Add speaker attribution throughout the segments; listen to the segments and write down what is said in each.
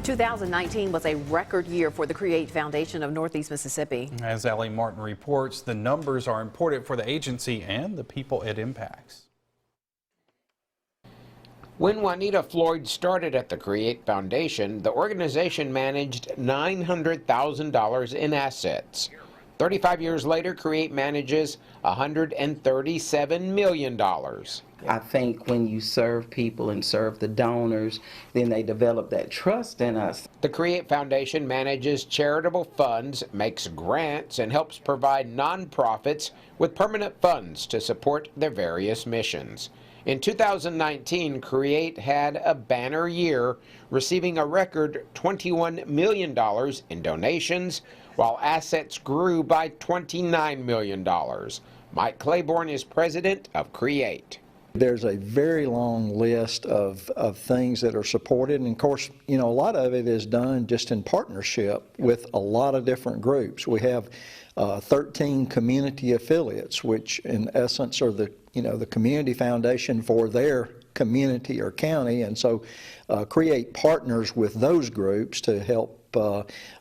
Speaker 1: 2019 was a record year for the Create Foundation of Northeast Mississippi.
Speaker 2: As Ellie Martin reports, the numbers are important for the agency and the people it impacts.
Speaker 3: When Juanita Floyd started at the Create Foundation, the organization managed $900,000 in assets. 35 years later, Create manages $137 million.
Speaker 4: I think when you serve people and serve the donors, then they develop that trust in us.
Speaker 3: The Create Foundation manages charitable funds, makes grants, and helps provide nonprofits with permanent funds to support their various missions. In 2019, Create had a banner year, receiving a record $21 million in donations, while assets grew by $29 million. Mike Claiborne is president of Create.
Speaker 5: There's a very long list of things that are supported, and of course, you know, a lot of it is done just in partnership with a lot of different groups. We have 13 community affiliates, which in essence are the community foundation for their community or county, and so Create partners with those groups to help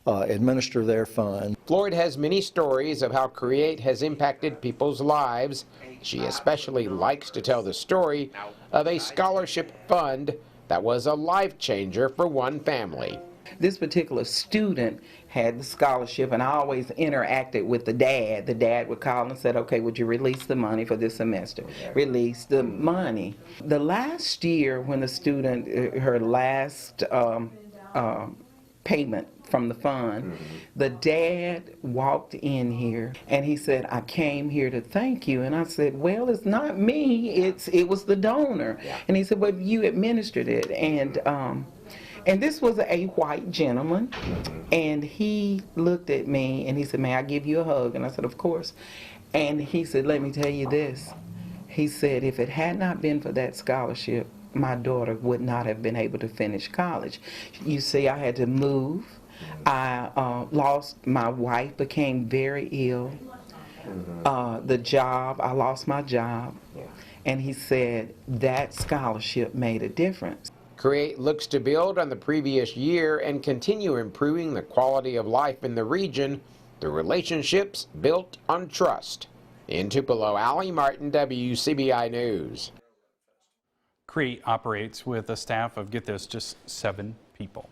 Speaker 5: administer their fund.
Speaker 3: Floyd has many stories of how Create has impacted people's lives. She especially likes to tell the story of a scholarship fund that was a life changer for one family.
Speaker 4: This particular student had the scholarship, and I always interacted with the dad. The dad would call and said, okay, would you release the money for this semester? Release the money. The last year when the student, her last payment from the fund, the dad walked in here and he said, I came here to thank you. And I said, well, it's not me, it was the donor. And he said, well, you administered it. And this was a white gentleman, and he looked at me and he said, may I give you a hug? And I said, of course. And he said, let me tell you this. He said, if it had not been for that scholarship, my daughter would not have been able to finish college. You see, I had to move. I lost, my wife became very ill. The job, I lost my job. And he said that scholarship made a difference.
Speaker 3: Create looks to build on the previous year and continue improving the quality of life in the region through relationships built on trust. In Tupelo, Allie Martin, WCBI News.
Speaker 2: Create operates with a staff of, get this, just 7 people.